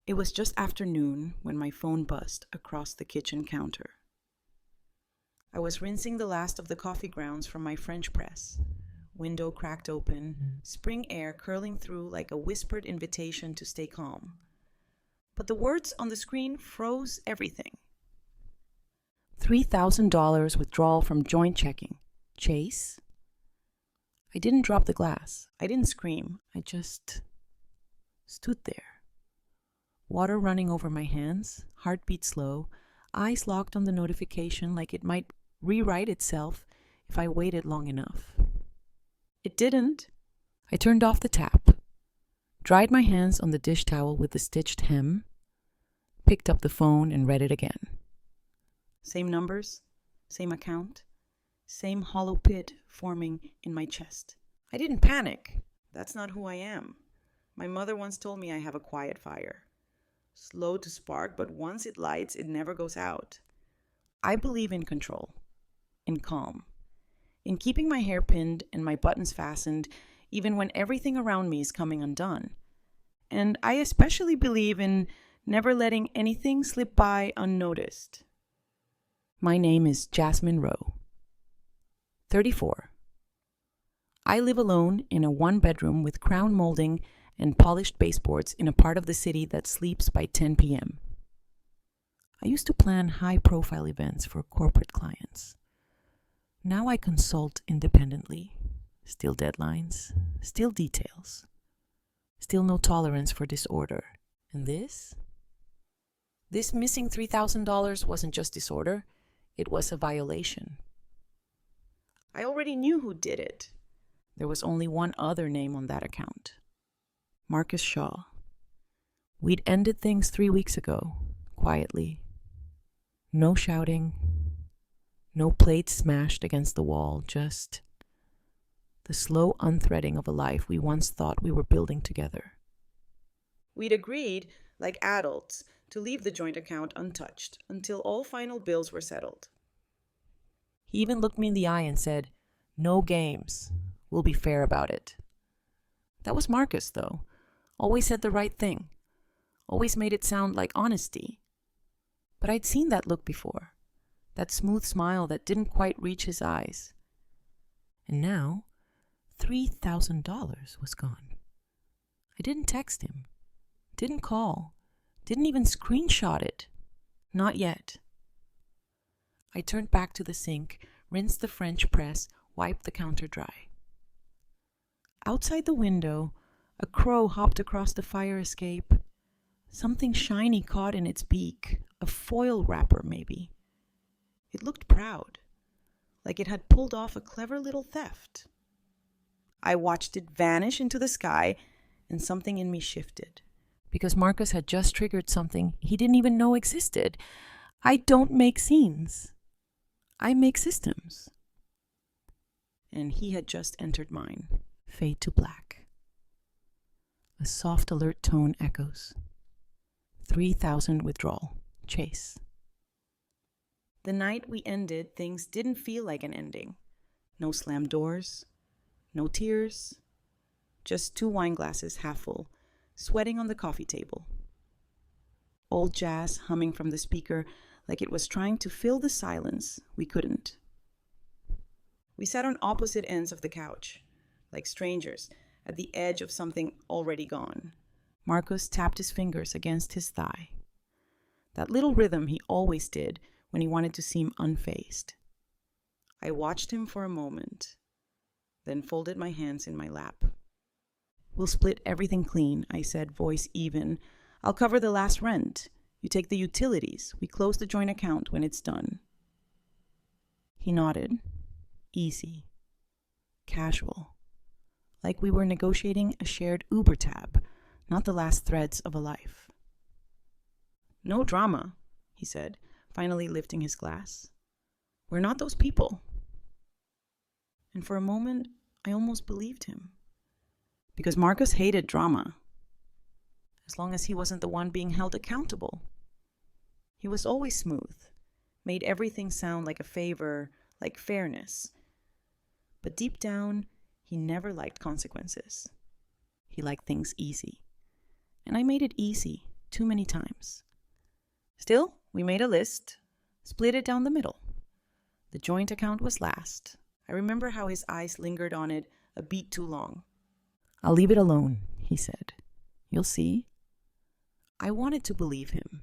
It was just after noon when my phone buzzed across the kitchen counter. I was rinsing the last of the coffee grounds from my French press. Window cracked open, spring air curling through like a whispered invitation to stay calm. But the words on the screen froze everything. $3,000 withdrawal from joint checking. Chase? I didn't drop the glass. I didn't scream. I just stood there. Water running over my hands, heartbeat slow, eyes locked on the notification like it might rewrite itself if I waited long enough. It didn't. I turned off the tap, dried my hands on the dish towel with the stitched hem, picked up the phone and read it again. Same numbers, same account, same hollow pit forming in my chest. I didn't panic. That's not who I am. My mother once told me I have a quiet fire. Slow to spark, but once it lights, it never goes out. I believe in control, in calm, in keeping my hair pinned and my buttons fastened, even when everything around me is coming undone. And I especially believe in never letting anything slip by unnoticed. My name is Jasmine Rowe, 34. I live alone in a one-bedroom with crown molding and polished baseboards in a part of the city that sleeps by 10 p.m. I used to plan high-profile events for corporate clients. Now I consult independently. Still deadlines, still details, still no tolerance for disorder. And this missing $3,000 wasn't just disorder, it was a violation. I already knew who did it. There was only one other name on that account. Marcus Shaw. We'd ended things 3 weeks ago, quietly. No shouting, no plates smashed against the wall, just the slow unthreading of a life we once thought we were building together. We'd agreed, like adults, to leave the joint account untouched until all final bills were settled. He even looked me in the eye and said, "No games. We'll be fair about it." That was Marcus, though. Always said the right thing. Always made it sound like honesty. But I'd seen that look before. That smooth smile that didn't quite reach his eyes. And now, $3,000 was gone. I didn't text him. Didn't call. Didn't even screenshot it. Not yet. I turned back to the sink, rinsed the French press, wiped the counter dry. Outside the window, a crow hopped across the fire escape. Something shiny caught in its beak, a foil wrapper maybe. It looked proud, like it had pulled off a clever little theft. I watched it vanish into the sky, and something in me shifted. Because Marcus had just triggered something he didn't even know existed. I don't make scenes. I make systems. And he had just entered mine. Fade to black. A soft alert tone echoes. 3,000 withdrawal. Chase. The night we ended, things didn't feel like an ending. No slammed doors. No tears. Just 2 wine glasses half full, sweating on the coffee table. Old jazz humming from the speaker like it was trying to fill the silence we couldn't. We sat on opposite ends of the couch, like strangers, at the edge of something already gone. Marcus tapped his fingers against his thigh. That little rhythm he always did when he wanted to seem unfazed. I watched him for a moment, then folded my hands in my lap. "We'll split everything clean," I said, voice even. "I'll cover the last rent. You take the utilities. We close the joint account when it's done." He nodded. Easy. Casual. Like we were negotiating a shared Uber tab, not the last threads of a life. "No drama," he said, finally lifting his glass. "We're not those people." And for a moment, I almost believed him. Because Marcus hated drama. As long as he wasn't the one being held accountable. He was always smooth, made everything sound like a favor, like fairness. But deep down, he never liked consequences. He liked things easy. And I made it easy, too many times. Still, we made a list, split it down the middle. The joint account was last. I remember how his eyes lingered on it a beat too long. "I'll leave it alone," he said. "You'll see." I wanted to believe him.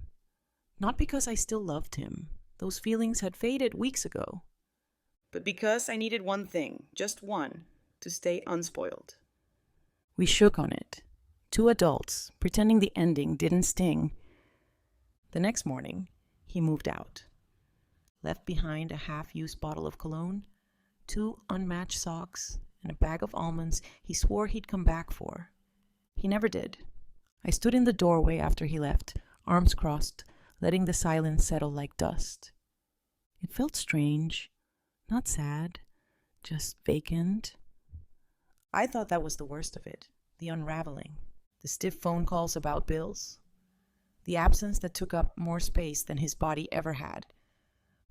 Not because I still loved him. Those feelings had faded weeks ago. But because I needed one thing, just one, to stay unspoiled. We shook on it. Two adults, pretending the ending didn't sting. The next morning, he moved out. Left behind a half-used bottle of cologne, 2 unmatched socks, and a bag of almonds he swore he'd come back for. He never did. I stood in the doorway after he left, arms crossed, letting the silence settle like dust. It felt strange, not sad, just vacant. I thought that was the worst of it, the unraveling, the stiff phone calls about bills, the absence that took up more space than his body ever had.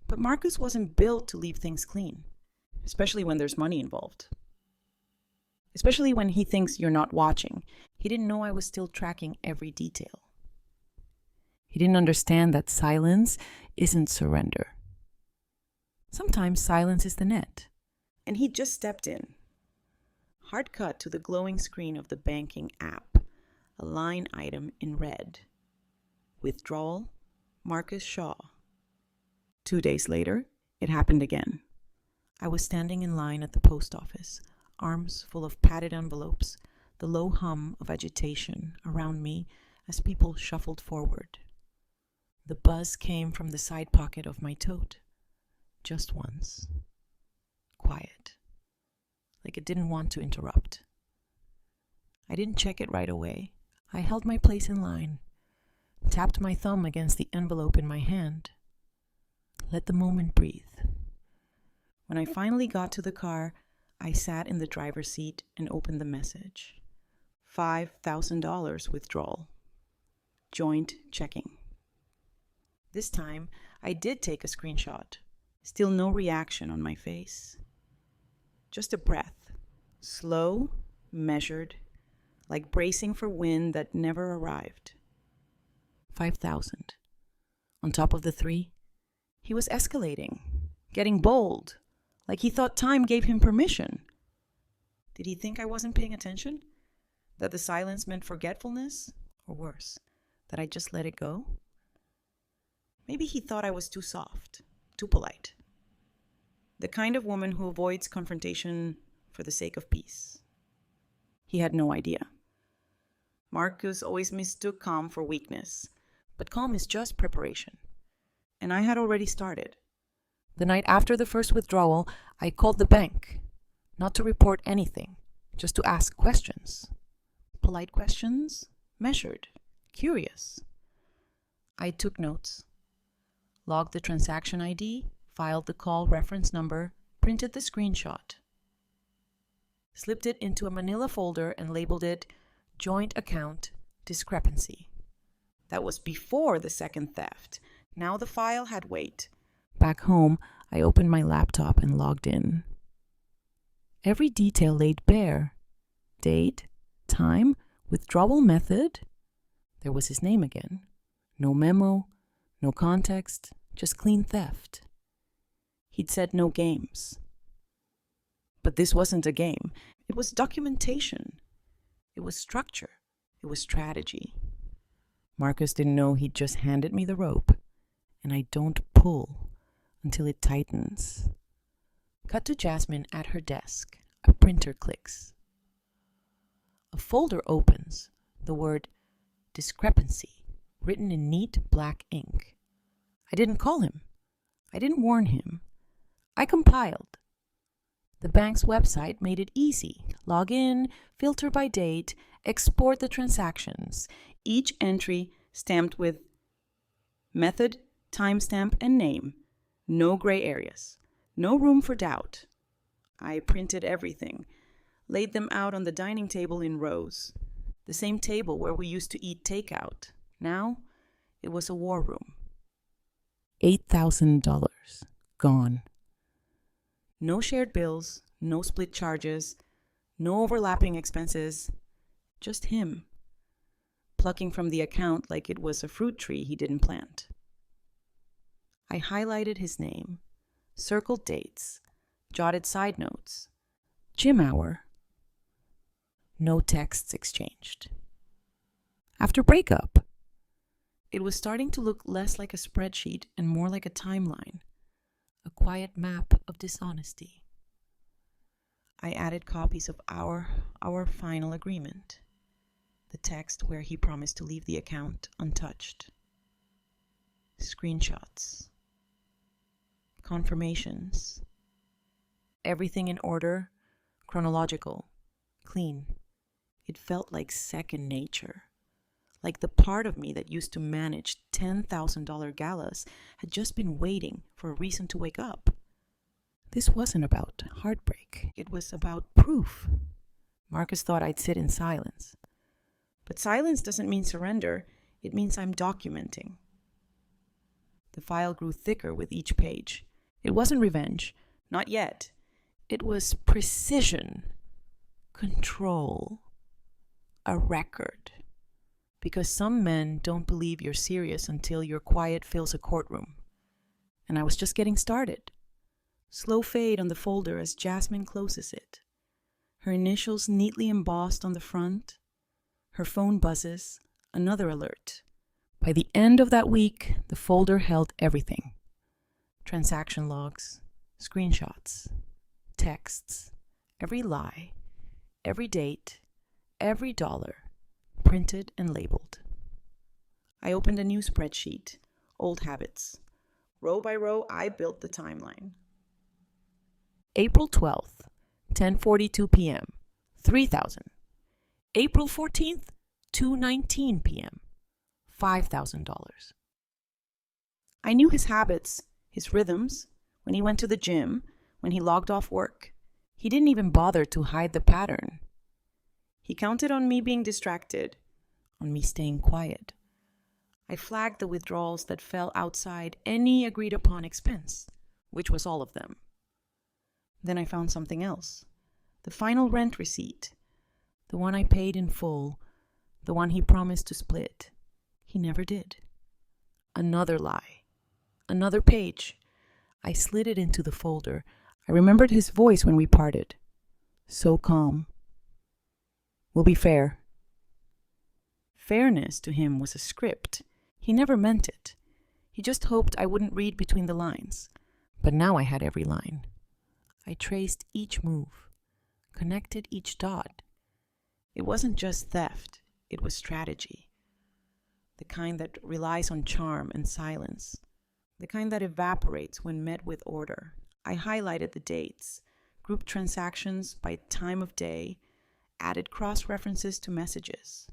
But Marcus wasn't built to leave things clean, especially when there's money involved. Especially when he thinks you're not watching. He didn't know I was still tracking every detail. He didn't understand that silence isn't surrender. Sometimes silence is the net. And he just stepped in. Hard cut to the glowing screen of the banking app, a line item in red. Withdrawal, Marcus Shaw. 2 days later, it happened again. I was standing in line at the post office, arms full of padded envelopes, the low hum of agitation around me as people shuffled forward. The buzz came from the side pocket of my tote. Just once. Quiet. Like it didn't want to interrupt. I didn't check it right away. I held my place in line, tapped my thumb against the envelope in my hand. Let the moment breathe. When I finally got to the car, I sat in the driver's seat and opened the message. $5,000 withdrawal. Joint checking. This time, I did take a screenshot. Still no reaction on my face. Just a breath. Slow, measured, like bracing for wind that never arrived. 5,000. On top of the 3, he was escalating, getting bold, like he thought time gave him permission. Did he think I wasn't paying attention? That the silence meant forgetfulness? Or worse, that I just let it go? Maybe he thought I was too soft, too polite. The kind of woman who avoids confrontation for the sake of peace. He had no idea. Marcus always mistook calm for weakness, but calm is just preparation. And I had already started. The night after the first withdrawal, I called the bank, not to report anything, just to ask questions. Polite questions, measured, curious. I took notes, logged the transaction ID, filed the call reference number, printed the screenshot, slipped it into a manila folder and labeled it Joint Account Discrepancy. That was before the second theft. Now the file had weight. Back home, I opened my laptop and logged in. Every detail laid bare. Date, time, withdrawal method. There was his name again. No memo, no context, just clean theft. He'd said no games. But this wasn't a game. It was documentation. It was structure. It was strategy. Marcus didn't know he'd just handed me the rope, and I don't pull until it tightens. Cut to Jasmine at her desk. A printer clicks. A folder opens. The word discrepancy, written in neat black ink. I didn't call him. I didn't warn him. I compiled. The bank's website made it easy. Log in, filter by date, export the transactions. Each entry stamped with method, timestamp, and name. No gray areas. No room for doubt. I printed everything, laid them out on the dining table in rows. The same table where we used to eat takeout. Now, it was a war room. $8,000 gone. No shared bills, no split charges, no overlapping expenses. Just him. plucking from the account like it was a fruit tree he didn't plant. I highlighted his name, circled dates, jotted side notes. Gym hour. No texts exchanged. After breakup, it was starting to look less like a spreadsheet and more like a timeline, a quiet map of dishonesty. I added copies of our final agreement, the text where he promised to leave the account untouched, screenshots, confirmations, everything in order, chronological, clean. It felt like second nature, like the part of me that used to manage $10,000 galas had just been waiting for a reason to wake up. This wasn't about heartbreak. It was about proof. Marcus thought I'd sit in silence. But silence doesn't mean surrender. It means I'm documenting. The file grew thicker with each page. It wasn't revenge. Not yet. It was precision, control, a record. Because some men don't believe you're serious until your quiet fills a courtroom. And I was just getting started. Slow fade on the folder as Jasmine closes it. Her initials neatly embossed on the front. Her phone buzzes, another alert. By the end of that week, the folder held everything. Transaction logs, screenshots, texts, every lie, every date, every dollar, printed and labeled. I opened a new spreadsheet, old habits. Row by row, I built the timeline. April 12th, 10:42 p.m., $3,000. April 14th, 2:19 p.m., $5,000. I knew his habits, his rhythms, when he went to the gym, when he logged off work. He didn't even bother to hide the pattern. He counted on me being distracted, on me staying quiet. I flagged the withdrawals that fell outside any agreed-upon expense, which was all of them. Then I found something else. The final rent receipt. The one I paid in full. The one he promised to split. He never did. Another lie. Another page. I slid it into the folder. I remembered his voice when we parted. So calm. We'll be fair. Fairness to him was a script. He never meant it. He just hoped I wouldn't read between the lines. But now I had every line. I traced each move, connected each dot. It wasn't just theft, it was strategy. The kind that relies on charm and silence. The kind that evaporates when met with order. I highlighted the dates, grouped transactions by time of day, added cross-references to messages.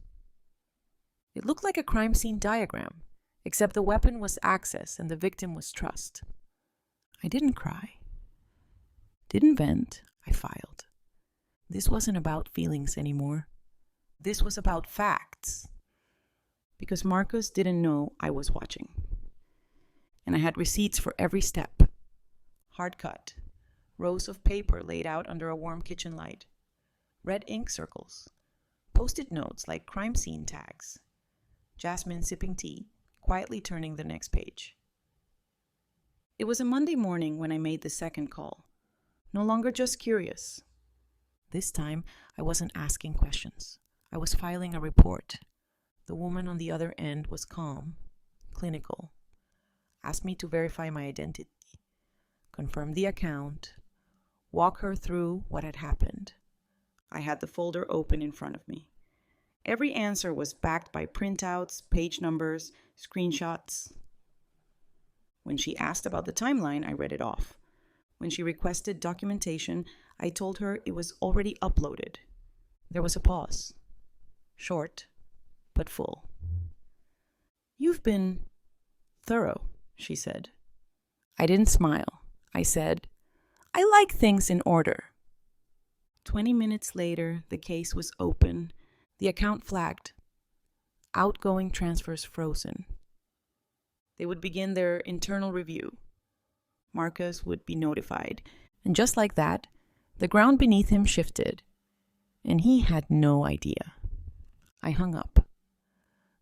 It looked like a crime scene diagram, except the weapon was access and the victim was trust. I didn't cry. Didn't vent, I filed. This wasn't about feelings anymore. This was about facts. Because Marcus didn't know I was watching. And I had receipts for every step. Hard cut. Rows of paper laid out under a warm kitchen light. Red ink circles. Post-it notes like crime scene tags. Jasmine sipping tea, quietly turning the next page. It was a Monday morning when I made the second call. No longer just curious. This time, I wasn't asking questions. I was filing a report. The woman on the other end was calm, clinical. Asked me to verify my identity, confirm the account, walk her through what had happened. I had the folder open in front of me. Every answer was backed by printouts, page numbers, screenshots. When she asked about the timeline, I read it off. When she requested documentation, I told her it was already uploaded. There was a pause. Short, but full. You've been thorough, she said. I didn't smile. I said, I like things in order. 20 minutes later, the case was open, the account flagged. Outgoing transfers frozen. They would begin their internal review. Marcus would be notified. And just like that, the ground beneath him shifted. And he had no idea. I hung up.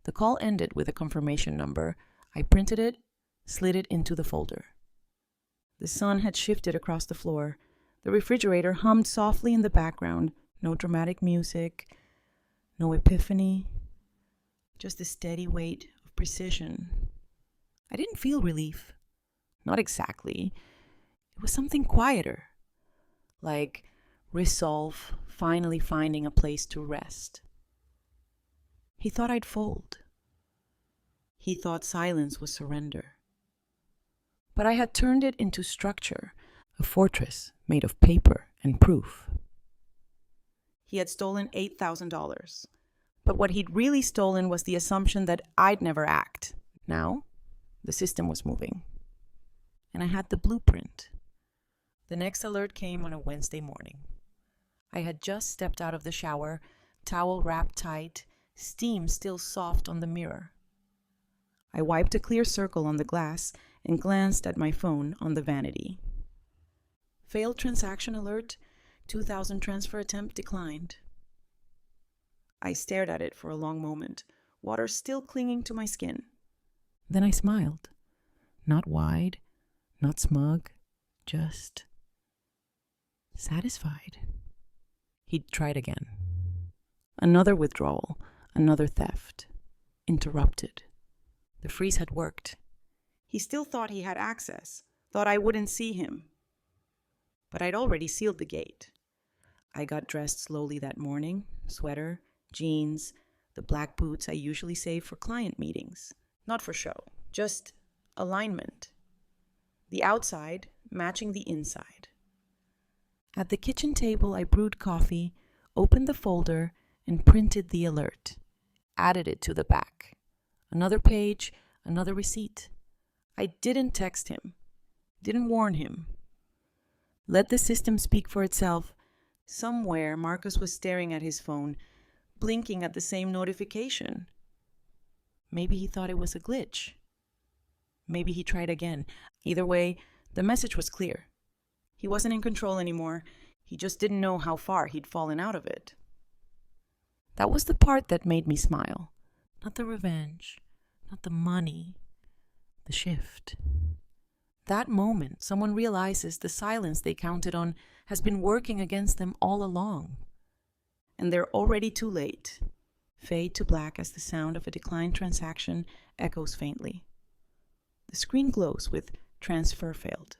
The call ended with a confirmation number. I printed it, slid it into the folder. The sun had shifted across the floor. The refrigerator hummed softly in the background. No dramatic music, no epiphany, just the steady weight of precision. I didn't feel relief. Not exactly. It was something quieter, like resolve finally finding a place to rest. He thought I'd fold. He thought silence was surrender. But I had turned it into structure, a fortress made of paper and proof. He had stolen $8,000. But what he'd really stolen was the assumption that I'd never act. Now, the system was moving. And I had the blueprint. The next alert came on a Wednesday morning. I had just stepped out of the shower, towel wrapped tight, steam still soft on the mirror. I wiped a clear circle on the glass and glanced at my phone on the vanity. Failed transaction alert, 2,000 transfer attempt declined. I stared at it for a long moment, water still clinging to my skin. Then I smiled. Not wide, not smug, just satisfied. He'd tried again. Another withdrawal, another theft. Interrupted. The freeze had worked. He still thought he had access, thought I wouldn't see him. But I'd already sealed the gate. I got dressed slowly that morning, sweater, jeans, the black boots I usually save for client meetings. Not for show, just alignment. The outside matching the inside. At the kitchen table, I brewed coffee, opened the folder, and printed the alert. Added it to the back. Another page, another receipt. I didn't text him. Didn't warn him. Let the system speak for itself. Somewhere, Marcus was staring at his phone, blinking at the same notification. Maybe he thought it was a glitch. Maybe he tried again. Either way, the message was clear. He wasn't in control anymore. He just didn't know how far he'd fallen out of it. That was the part that made me smile. Not the revenge, not the money, the shift. That moment, someone realizes the silence they counted on has been working against them all along. And they're already too late. Fade to black as the sound of a declined transaction echoes faintly. The screen glows with transfer failed.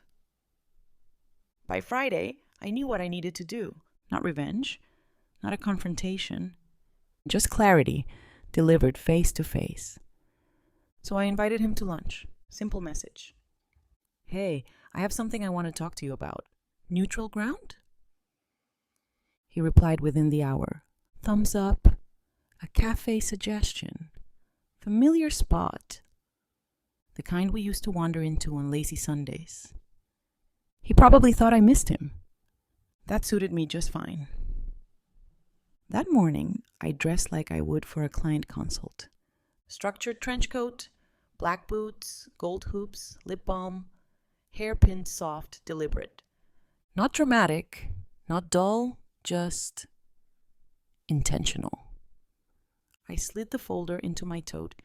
By Friday, I knew what I needed to do. Not revenge, not a confrontation, just clarity delivered face to face. So I invited him to lunch. Simple message. Hey, I have something I want to talk to you about. Neutral ground? He replied within the hour. Thumbs up. A cafe suggestion. Familiar spot. The kind we used to wander into on lazy Sundays. He probably thought I missed him. That suited me just fine. That morning, I dressed like I would for a client consult. Structured trench coat, black boots, gold hoops, lip balm, hairpin soft, deliberate. Not dramatic, not dull, just intentional. I slid the folder into my tote,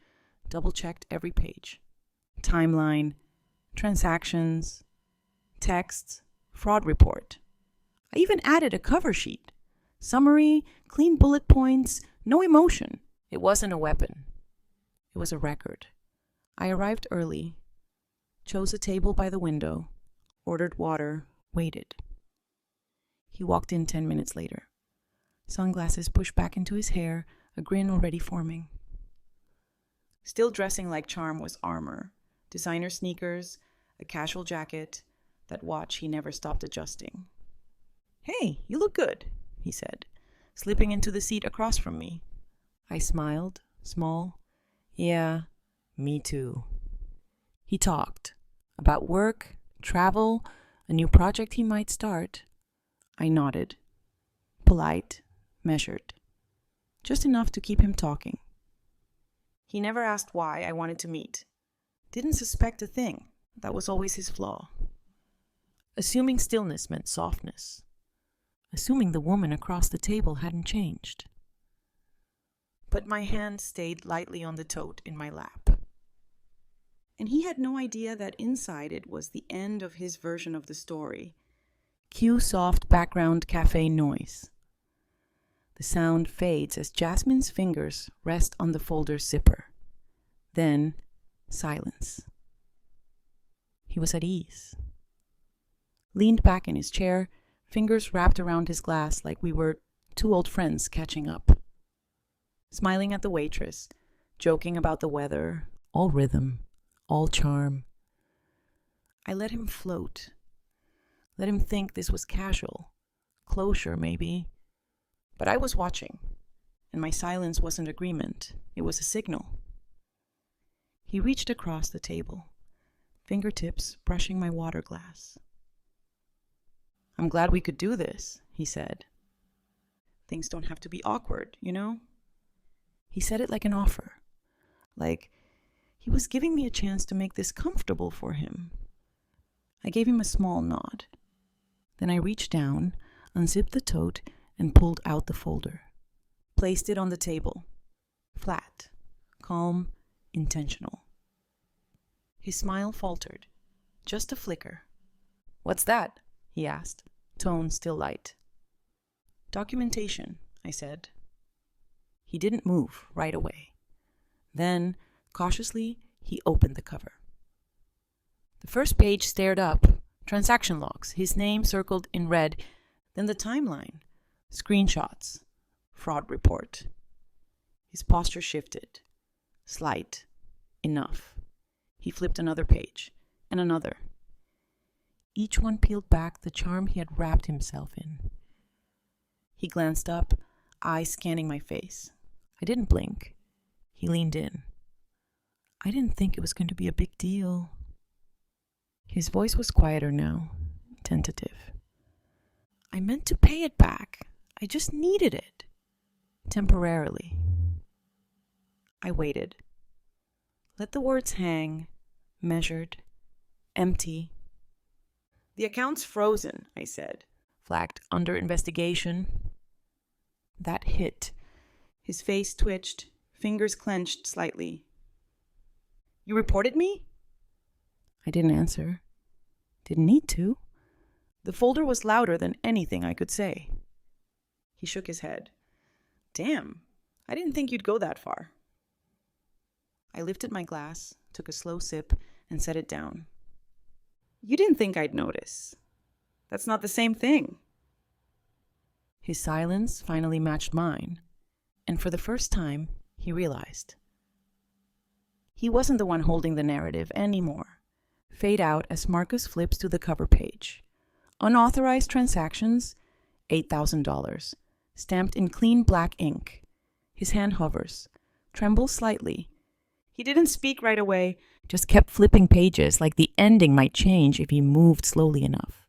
double-checked every page. Timeline, transactions, texts, fraud report. I even added a cover sheet. Summary, clean bullet points, no emotion. It wasn't a weapon. It was a record. I arrived early, chose a table by the window, ordered water, waited. He walked in 10 minutes later. Sunglasses pushed back into his hair, a grin already forming. Still dressing like charm was armor, designer sneakers, a casual jacket, that watch he never stopped adjusting. Hey, you look good, he said, slipping into the seat across from me. I smiled, small. Yeah, me too. He talked about work, travel, a new project he might start. I nodded, polite, measured, just enough to keep him talking. He never asked why I wanted to meet. Didn't suspect a thing. That was always his flaw. Assuming stillness meant softness. Assuming the woman across the table hadn't changed. but my hand stayed lightly on the tote in my lap. And he had no idea that inside it was the end of his version of the story. Cue soft background cafe noise. The sound fades as Jasmine's fingers rest on the folder's zipper. Then, silence. He was at ease. Leaned back in his chair, fingers wrapped around his glass like we were two old friends catching up. Smiling at the waitress, joking about the weather, all rhythm, all charm. I let him float. Let him think this was casual. Closure, maybe. But I was watching, and my silence wasn't agreement. It was a signal. He reached across the table, fingertips brushing my water glass. "I'm glad we could do this," he said. "Things don't have to be awkward, you know?" He said it like an offer, like he was giving me a chance to make this comfortable for him. I gave him a small nod. Then I reached down, unzipped the tote, and pulled out the folder. Placed it on the table. Flat, calm, intentional. His smile faltered. Just a flicker. "What's that?" he asked, tone still light. "Documentation," I said. He didn't move right away. Then, cautiously, he opened the cover. The first page stared up. Transaction logs, his name circled in red. Then the timeline. Screenshots. Fraud report. His posture shifted. Slight. Enough. He flipped another page. And another. Each one peeled back the charm he had wrapped himself in. He glanced up, eyes scanning my face. I didn't blink. He leaned in. "I didn't think it was going to be a big deal." His voice was quieter now, tentative. "I meant to pay it back. I just needed it. Temporarily." I waited. Let the words hang, measured, empty. "The account's frozen," I said, flagged under investigation. That hit. His face twitched, fingers clenched slightly. "You reported me?" I didn't answer. Didn't need to. The folder was louder than anything I could say. He shook his head. "Damn, I didn't think you'd go that far." I lifted my glass, took a slow sip, and set it down. "You didn't think I'd notice. That's not the same thing." His silence finally matched mine, and for the first time, he realized. He wasn't the one holding the narrative anymore. Fade out as Marcus flips to the cover page. Unauthorized transactions, $8,000, stamped in clean black ink. His hand hovers, trembles slightly. He didn't speak right away, just kept flipping pages like the ending might change if he moved slowly enough.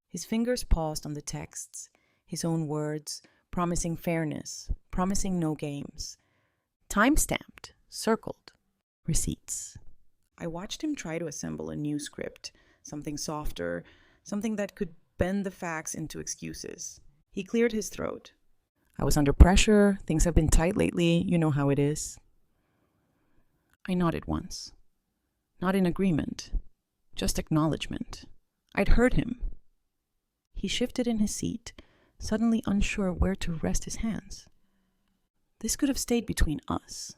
His fingers paused on the texts, his own words, promising fairness, promising no games. Time-stamped, circled, receipts. I watched him try to assemble a new script, something softer, something that could bend the facts into excuses. He cleared his throat. "I was under pressure, things have been tight lately, you know how it is." I nodded once. Not in agreement, just acknowledgement. I'd heard him. He shifted in his seat, suddenly unsure where to rest his hands. This could have stayed between us.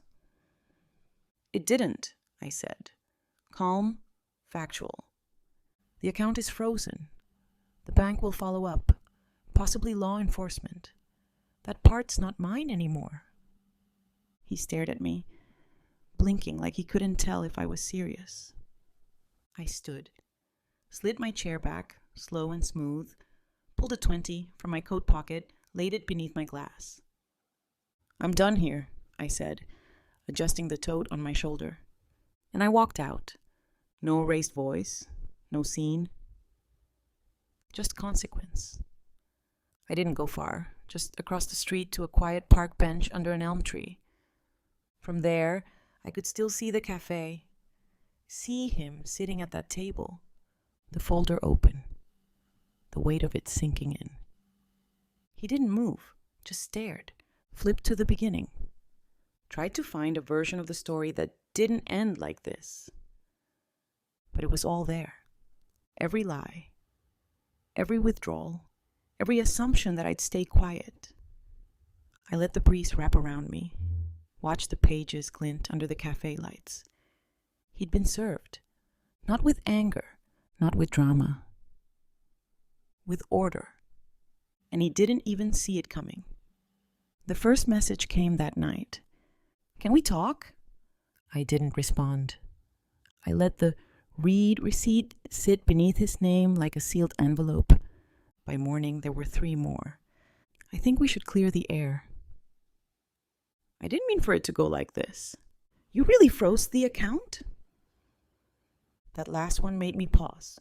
"It didn't," I said. Calm, factual. "The account is frozen. The bank will follow up, possibly law enforcement. That part's not mine anymore." He stared at me, blinking like he couldn't tell if I was serious. I stood, slid my chair back, slow and smooth, pulled a 20 from my coat pocket, laid it beneath my glass. "I'm done here," I said, adjusting the tote on my shoulder. And I walked out. No raised voice, no scene. Just consequence. I didn't go far, just across the street to a quiet park bench under an elm tree. From there, I could still see the cafe, see him sitting at that table, the folder open, the weight of it sinking in. He didn't move, just stared, flipped to the beginning, tried to find a version of the story that didn't end like this. But it was all there. Every lie, every withdrawal, every assumption that I'd stay quiet. I let the breeze wrap around me, watched the pages glint under the cafe lights. He'd been served, not with anger, not with drama, with order. And he didn't even see it coming. The first message came that night. "Can we talk?" I didn't respond. I let the read receipt sit beneath his name like a sealed envelope. By morning, there were 3 more. "I think we should clear the air." "I didn't mean for it to go like this. You really froze the account?" That last one made me pause,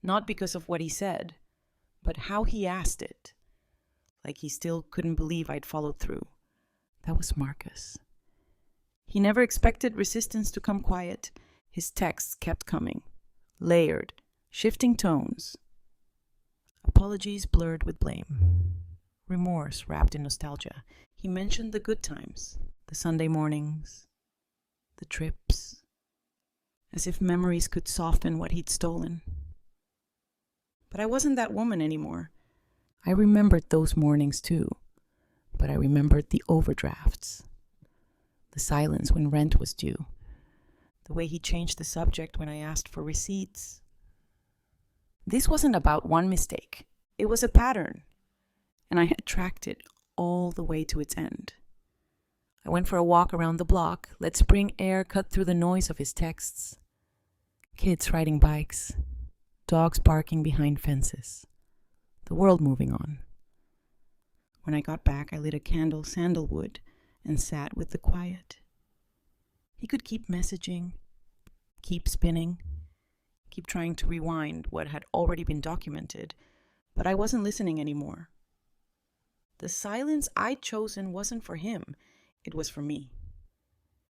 not because of what he said, but how he asked it. Like he still couldn't believe I'd followed through. That was Marcus. He never expected resistance to come quiet. His texts kept coming, layered, shifting tones. Apologies blurred with blame. Remorse wrapped in nostalgia. He mentioned the good times, the Sunday mornings, the trips, as if memories could soften what he'd stolen. But I wasn't that woman anymore. I remembered those mornings too, but I remembered the overdrafts, the silence when rent was due, the way he changed the subject when I asked for receipts. This wasn't about one mistake. It was a pattern, and I had tracked it all the way to its end. I went for a walk around the block, let spring air cut through the noise of his texts. Kids riding bikes, dogs barking behind fences, the world moving on. When I got back, I lit a candle sandalwood and sat with the quiet. He could keep messaging, keep spinning, keep trying to rewind what had already been documented, but I wasn't listening anymore. The silence I'd chosen wasn't for him, it was for me.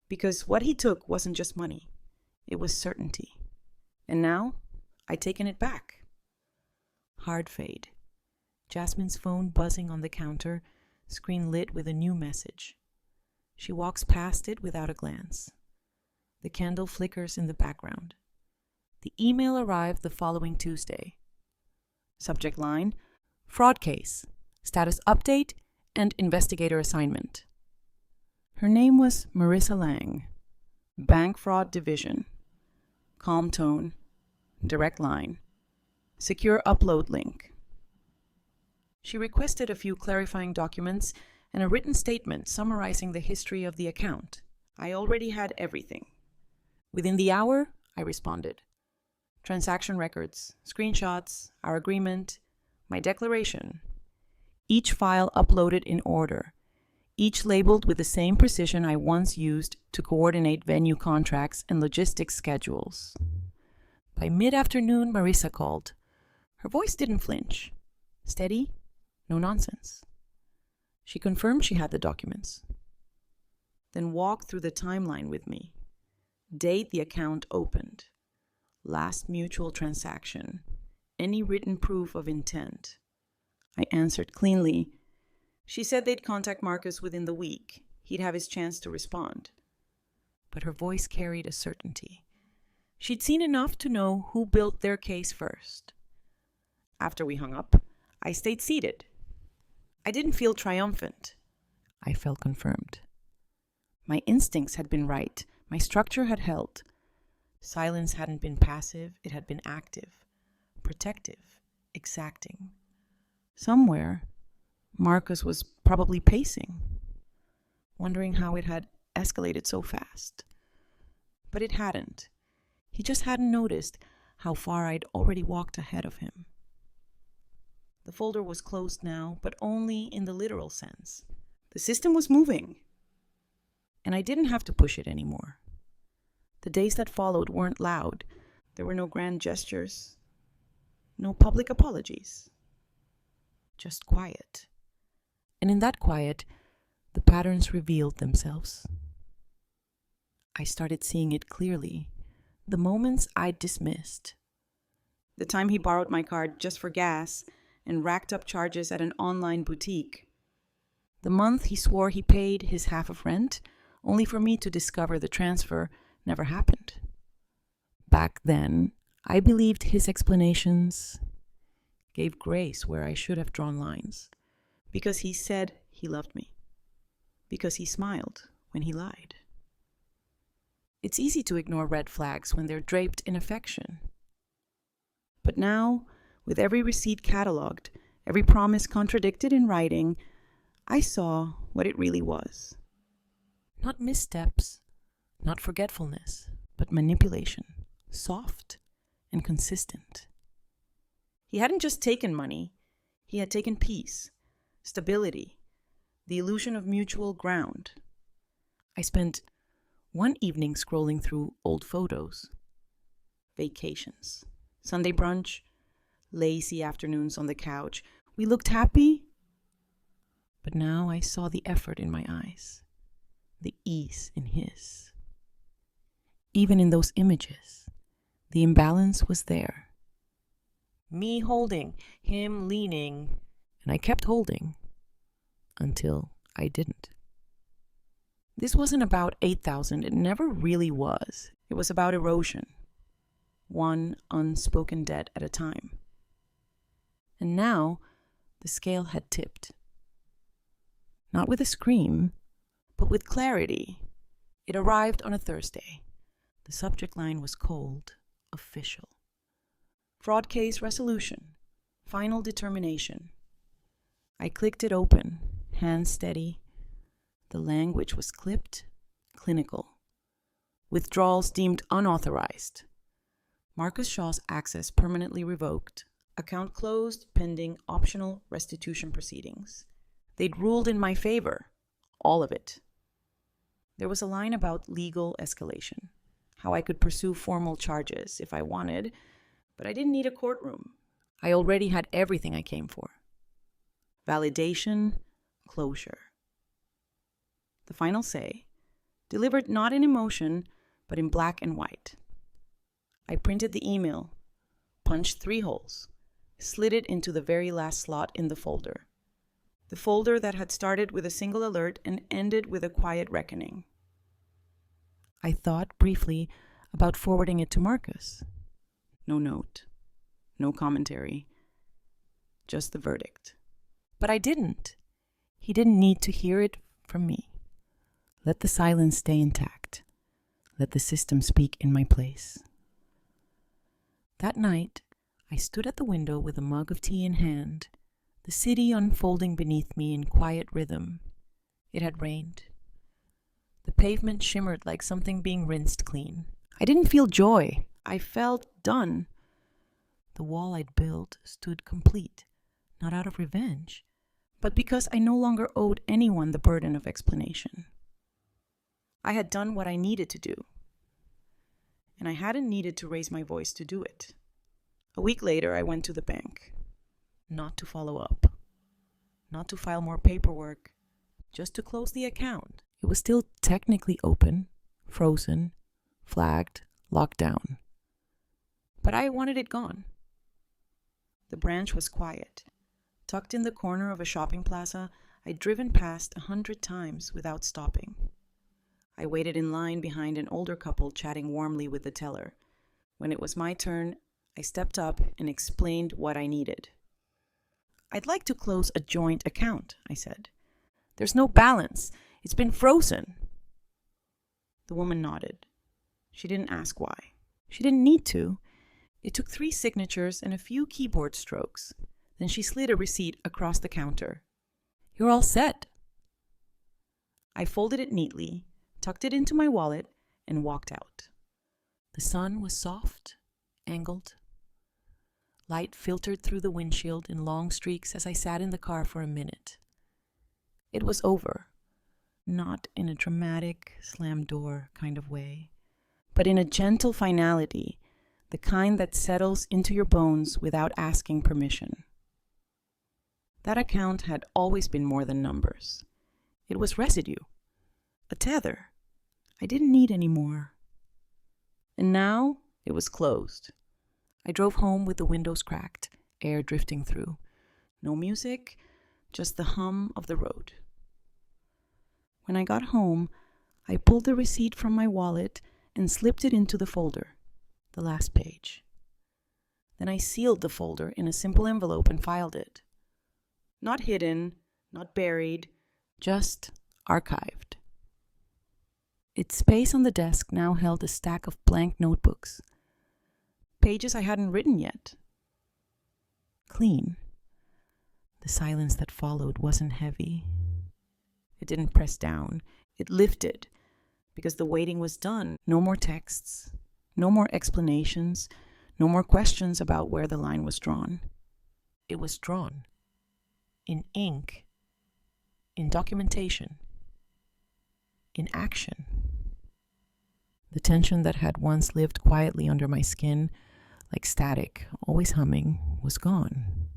Because what he took wasn't just money, it was certainty. And now, I'd taken it back. Hard fade. Jasmine's phone buzzing on the counter, screen lit with a new message. She walks past it without a glance. The candle flickers in the background. The email arrived the following Tuesday. Subject line, fraud case, status update, and investigator assignment. Her name was Marissa Lang. Bank Fraud Division. Calm tone. Direct line. Secure upload link. She requested a few clarifying documents and a written statement summarizing the history of the account. I already had everything. Within the hour, I responded. Transaction records, screenshots, our agreement, my declaration. Each file uploaded in order, each labeled with the same precision I once used to coordinate venue contracts and logistics schedules. By mid-afternoon, Marissa called. Her voice didn't flinch. Steady, no nonsense. She confirmed she had the documents. Then walked through the timeline with me. Date the account opened. Last mutual transaction. Any written proof of intent. I answered cleanly. She said they'd contact Marcus within the week. He'd have his chance to respond. But her voice carried a certainty. She'd seen enough to know who built their case first. After we hung up, I stayed seated. I didn't feel triumphant. I felt confirmed. My instincts had been right. My structure had held. Silence hadn't been passive, it had been active, protective, exacting. Somewhere, Marcus was probably pacing, wondering how it had escalated so fast. But it hadn't. He just hadn't noticed how far I'd already walked ahead of him. The folder was closed now, but only in the literal sense. The system was moving, and I didn't have to push it anymore. The days that followed weren't loud. There were no grand gestures, no public apologies. Just quiet. And in that quiet, the patterns revealed themselves. I started seeing it clearly. The moments I'd dismissed. The time he borrowed my card just for gas and racked up charges at an online boutique. The month he swore he paid his half of rent, only for me to discover the transfer never happened. Back then, I believed his explanations gave grace where I should have drawn lines, because he said he loved me, because he smiled when he lied. It's easy to ignore red flags when they're draped in affection. But now, with every receipt cataloged, every promise contradicted in writing, I saw what it really was. Not missteps, not forgetfulness, but manipulation, soft and consistent. He hadn't just taken money, he had taken peace, stability, the illusion of mutual ground. I spent one evening scrolling through old photos, vacations, Sunday brunch, lazy afternoons on the couch. We looked happy, but now I saw the effort in my eyes, the ease in his. Even in those images, the imbalance was there. Me holding, him leaning, and I kept holding until I didn't. This wasn't about 8,000. It never really was. It was about erosion, one unspoken debt at a time. And now the scale had tipped. Not with a scream, but with clarity. It arrived on a Thursday. The subject line was cold, official. Fraud case resolution, final determination. I clicked it open, hands steady. The language was clipped, clinical. Withdrawals deemed unauthorized. Marcus Shaw's access permanently revoked. Account closed pending optional restitution proceedings. They'd ruled in my favor, all of it. There was a line about legal escalation, how I could pursue formal charges if I wanted, but I didn't need a courtroom. I already had everything I came for. Validation, closure. The final say, delivered not in emotion, but in black and white. I printed the email, punched 3 holes, slid it into the very last slot in the folder. The folder that had started with a single alert and ended with a quiet reckoning. I thought briefly about forwarding it to Marcus. No note, no commentary, just the verdict. But I didn't. He didn't need to hear it from me. Let the silence stay intact. Let the system speak in my place. That night, I stood at the window with a mug of tea in hand, the city unfolding beneath me in quiet rhythm. It had rained. The pavement shimmered like something being rinsed clean. I didn't feel joy. I felt done. The wall I'd built stood complete, not out of revenge, but because I no longer owed anyone the burden of explanation. I had done what I needed to do, and I hadn't needed to raise my voice to do it. A week later, I went to the bank, not to follow up, not to file more paperwork, just to close the account. It was still technically open, frozen, flagged, locked down. But I wanted it gone. The branch was quiet. Tucked in the corner of a shopping plaza, I'd driven past 100 times without stopping. I waited in line behind an older couple chatting warmly with the teller. When it was my turn, I stepped up and explained what I needed. I'd like to close a joint account, I said. There's no balance. It's been frozen. The woman nodded. She didn't ask why. She didn't need to. It took 3 signatures and a few keyboard strokes. Then she slid a receipt across the counter. You're all set. I folded it neatly, tucked it into my wallet, and walked out. The sun was soft, angled. Light filtered through the windshield in long streaks as I sat in the car for a minute. It was over, not in a dramatic slam door kind of way, but in a gentle finality, the kind that settles into your bones without asking permission. That account had always been more than numbers. It was residue, a tether. I didn't need any more. And now it was closed. I drove home with the windows cracked, air drifting through. No music, just the hum of the road. When I got home, I pulled the receipt from my wallet and slipped it into the folder, the last page. Then I sealed the folder in a simple envelope and filed it. Not hidden, not buried, just archived. Its space on the desk now held a stack of blank notebooks, pages I hadn't written yet. Clean. The silence that followed wasn't heavy. It didn't press down. It lifted, because the waiting was done. No more texts, no more explanations, no more questions about where the line was drawn. It was drawn. In ink. In documentation. In action. The tension that had once lived quietly under my skin, like static, always humming, was gone.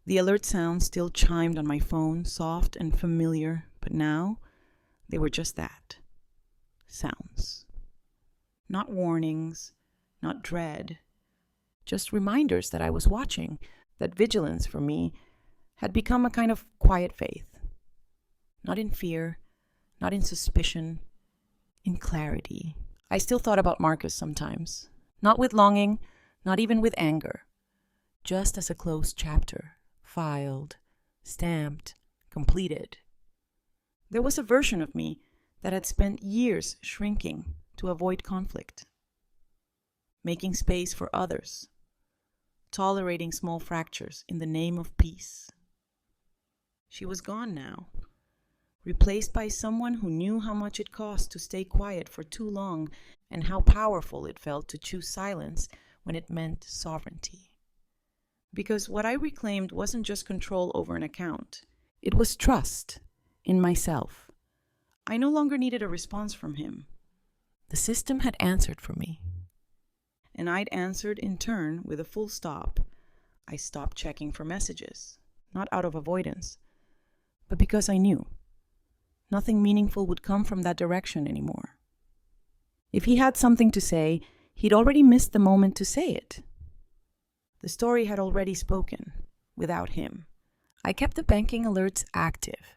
The alert sounds still chimed on my phone, soft and familiar, but now they were just that. Sounds. Not warnings, not dread, just reminders that I was watching, that vigilance for me had become a kind of quiet faith. Not in fear, not in suspicion, in clarity. I still thought about Marcus sometimes, not with longing, not even with anger, just as a closed chapter, filed, stamped, completed. There was a version of me that had spent years shrinking to avoid conflict, making space for others, tolerating small fractures in the name of peace. She was gone now, replaced by someone who knew how much it cost to stay quiet for too long and how powerful it felt to choose silence when it meant sovereignty. Because what I reclaimed wasn't just control over an account. It was trust in myself. I no longer needed a response from him. The system had answered for me. And I'd answered in turn with a full stop. I stopped checking for messages, not out of avoidance, but because I knew nothing meaningful would come from that direction anymore. If he had something to say, he'd already missed the moment to say it. The story had already spoken, without him. I kept the banking alerts active,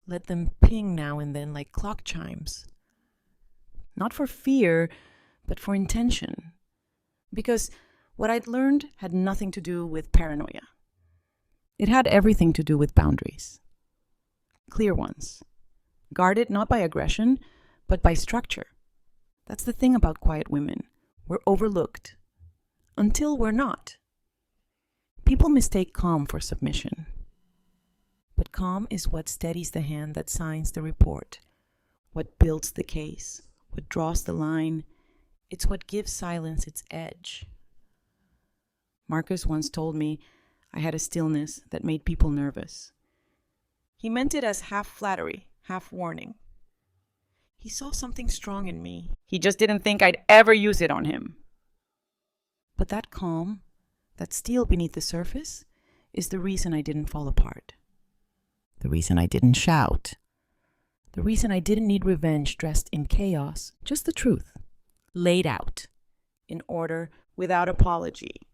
let them ping now and then like clock chimes. Not for fear, but for intention. Because what I'd learned had nothing to do with paranoia. It had everything to do with boundaries. Clear ones. Guarded not by aggression, but by structure. That's the thing about quiet women. We're overlooked. Until we're not. People mistake calm for submission. But calm is what steadies the hand that signs the report, what builds the case, what draws the line. It's what gives silence its edge. Marcus once told me I had a stillness that made people nervous. He meant it as half flattery, half warning. He saw something strong in me. He just didn't think I'd ever use it on him. But that calm, that steel beneath the surface, is the reason I didn't fall apart. The reason I didn't shout. The reason I didn't need revenge dressed in chaos, just the truth, laid out, in order, without apology.